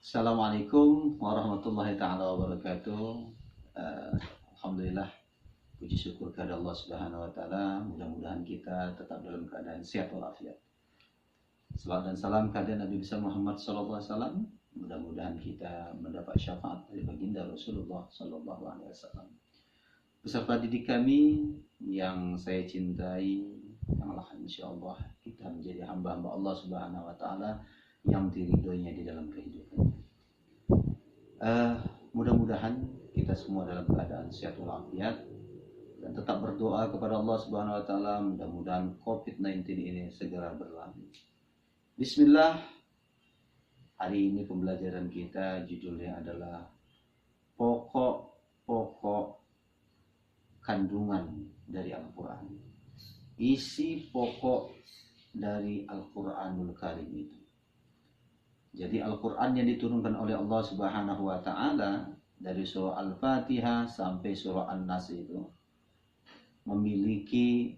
Assalamualaikum warahmatullahi taala wabarakatuh. Alhamdulillah, puji syukur kepada Allah Subhanahu wa taala. Mudah-mudahan kita tetap dalam keadaan sehat walafiat. Salam dan salam kepada Nabi besar Muhammad sallallahu alaihi wasallam. Mudah-mudahan kita mendapat syafaat dari baginda Rasulullah sallallahu alaihi wasallam. Peserta didik kami yang saya cintai, yang Allah insyaallah kita menjadi hamba-hamba Allah Subhanahu wa taala yang diridhoinya di dalam kehidupan. Mudah-mudahan kita semua dalam keadaan sehat walafiat dan tetap berdoa kepada Allah Subhanahu wa taala, mudah-mudahan COVID-19 ini segera berlalu. Bismillah. Hari ini pembelajaran kita judulnya adalah pokok-pokok kandungan dari Al-Qur'an. Isi pokok dari Al-Qur'anul Karim itu. Jadi Al-Quran yang diturunkan oleh Allah Subhanahu wa Ta'ala dari surah Al-Fatihah sampai surah An-Nas itu memiliki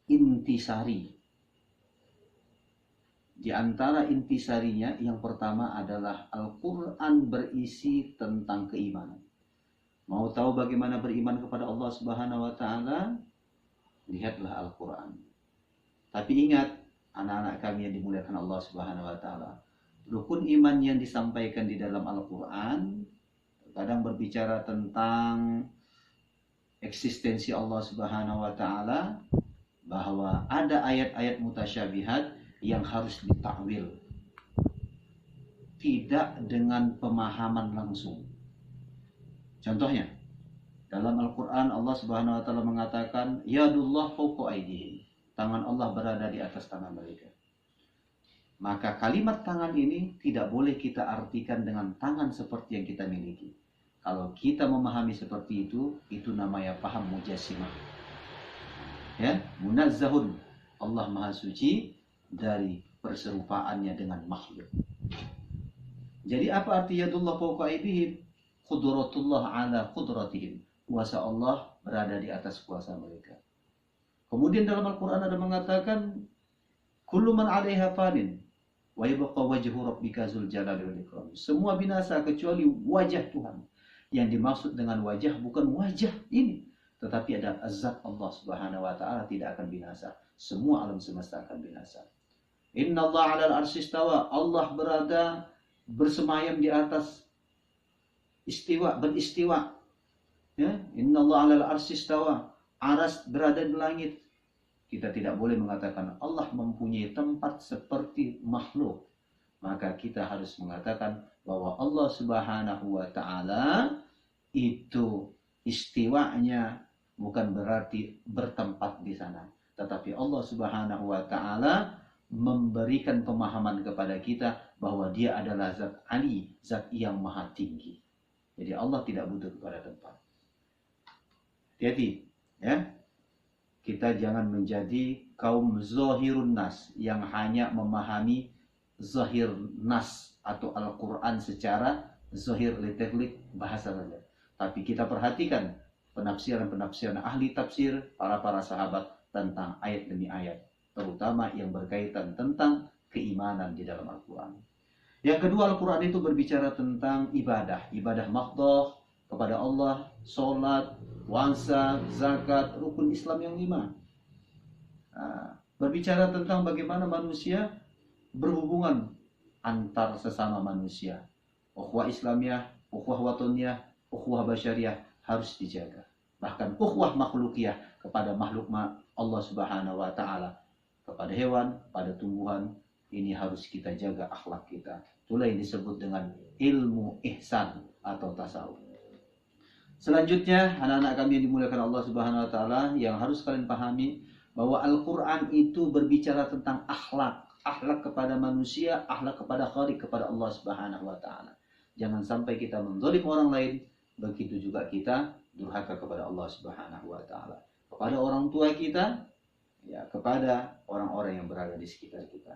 intisari. Di antara intisarinya yang pertama adalah Al-Quran berisi tentang keimanan. Mau tahu bagaimana beriman kepada Allah Subhanahu wa Ta'ala? Lihatlah Al-Quran. Tapi ingat, anak-anak kami yang dimuliakan Allah Subhanahu wa taala, rukun iman yang disampaikan di dalam Al-Qur'an kadang berbicara tentang eksistensi Allah Subhanahu wa taala, bahwa ada ayat-ayat mutasyabihat yang harus ditakwil, tidak dengan pemahaman langsung. Contohnya, dalam Al-Qur'an Allah Subhanahu wa taala mengatakan yadullah fawqa aydihim, tangan Allah berada di atas tangan mereka. Maka kalimat tangan ini tidak boleh kita artikan dengan tangan seperti yang kita miliki. Kalau kita memahami seperti itu namanya paham mujassimah. Ya, munazzahun, Allah Maha Suci dari perserupaannya dengan makhluk. Jadi apa arti yadullah fawqa aydihim? Qudratullah ala qudratihim. Kuasa Allah berada di atas kuasa mereka. Kemudian dalam Al-Quran ada mengatakan kullu man 'alaiha fanin wa yabqa wajhu rabbika dzul jalali wal ikram. Semua binasa kecuali wajah Tuhan. Yang dimaksud dengan wajah bukan wajah ini, tetapi ada zat Allah Subhanahu wa taala tidak akan binasa. Semua alam semesta akan binasa. Innallaha 'alal arsy istawa. Allah berada bersemayam di atas istiwa, beristiwa. Ya, innallaha 'alal arsy istawa. Aras berada di langit. Kita tidak boleh mengatakan Allah mempunyai tempat seperti makhluk. Maka kita harus mengatakan bahwa Allah Subhanahu wa taala itu istiwanya bukan berarti bertempat di sana, tetapi Allah Subhanahu wa taala memberikan pemahaman kepada kita bahwa dia adalah zat ali, zat yang maha tinggi. Jadi Allah tidak butuh kepada tempat. Hati-hati. Ya, kita jangan menjadi kaum zahirun nas yang hanya memahami zahir nas atau Al-Quran secara zahir liteklik bahasa saja. Tapi kita perhatikan penafsiran-penafsiran ahli tafsir, para sahabat tentang ayat demi ayat, terutama yang berkaitan tentang keimanan di dalam Al-Quran. Yang kedua, Al-Quran itu berbicara tentang ibadah mahdhah kepada Allah, sholat, puasa, zakat, rukun Islam yang 5. Berbicara tentang bagaimana manusia berhubungan antar sesama manusia. Ukhuwah Islamiyah, ukhuwah watoniyah, ukhuwah basyariyah harus dijaga. Bahkan ukhuwah makhlukiyah kepada makhluk Allah Subhanahu wa taala, kepada hewan, pada tumbuhan, ini harus kita jaga akhlak kita. Itulah yang disebut dengan ilmu ihsan atau tasawuf. Selanjutnya, anak-anak kami yang dimuliakan Allah Subhanahu wa taala, yang harus kalian pahami bahwa Al-Qur'an itu berbicara tentang akhlak kepada manusia, akhlak kepada Khaliq, kepada Allah Subhanahu wa taala. Jangan sampai kita menzalim orang lain, begitu juga kita durhaka kepada Allah Subhanahu wa taala. Kepada orang tua kita, ya, kepada orang-orang yang berada di sekitar kita.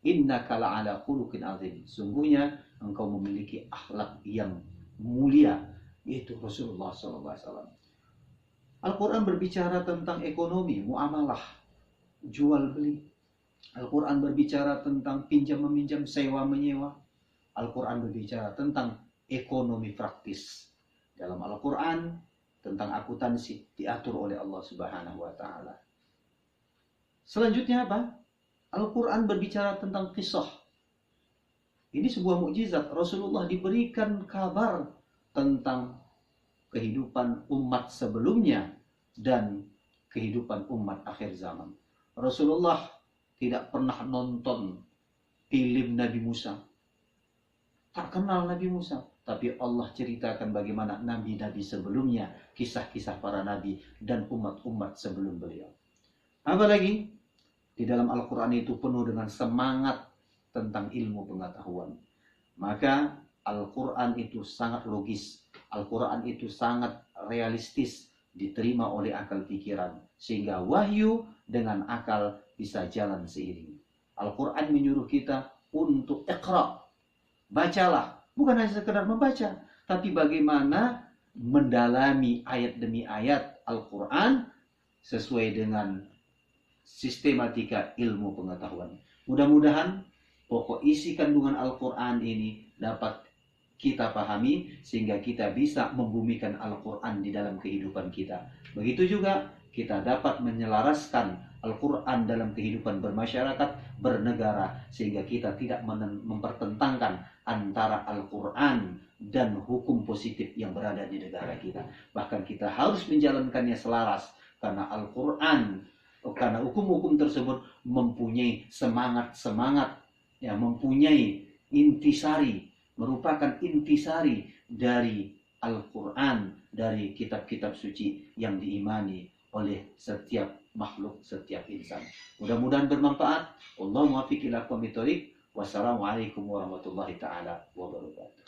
Innaka la'ala khuluqin azim. Sungguhnya engkau memiliki akhlak yang mulia, yaitu Rasulullah SAW. Al-Quran berbicara tentang ekonomi, muamalah, jual beli. Al-Quran berbicara tentang pinjam meminjam, sewa menyewa. Al-Quran berbicara tentang ekonomi praktis. Dalam Al-Quran tentang akuntansi diatur oleh Allah Subhanahu wa taala. Selanjutnya apa? Al-Quran berbicara tentang kisah. Ini sebuah mukjizat. Rasulullah diberikan kabar tentang kehidupan umat sebelumnya dan kehidupan umat akhir zaman. Rasulullah tidak pernah nonton film Nabi Musa. Tak kenal Nabi Musa. Tapi Allah ceritakan bagaimana nabi-nabi sebelumnya, kisah-kisah para nabi dan umat-umat sebelum beliau. Apalagi di dalam Al-Quran itu penuh dengan semangat tentang ilmu pengetahuan. Maka Al-Quran itu sangat logis. Al-Quran itu sangat realistis, diterima oleh akal pikiran. Sehingga wahyu dengan akal bisa jalan seiring. Al-Quran menyuruh kita untuk iqra. Bacalah. Bukan hanya sekedar membaca. Tapi bagaimana mendalami ayat demi ayat Al-Quran sesuai dengan sistematika ilmu pengetahuan. Mudah-mudahan pokok isi kandungan Al-Quran ini dapat kita pahami sehingga kita bisa membumikan Al-Quran di dalam kehidupan kita. Begitu juga kita dapat menyelaraskan Al-Quran dalam kehidupan bermasyarakat, bernegara, sehingga kita tidak mempertentangkan antara Al-Quran dan hukum positif yang berada di negara kita. Bahkan kita harus menjalankannya selaras karena Al-Quran, karena hukum-hukum tersebut mempunyai semangat-semangat, ya, mempunyai intisari, merupakan intisari dari Al-Quran, dari kitab-kitab suci yang diimani oleh setiap makhluk, setiap insan. Mudah-mudahan bermanfaat. Allahumma fiqh ila aqwamit thoriq. Wassalamualaikum warahmatullahi taala wabarakatuh.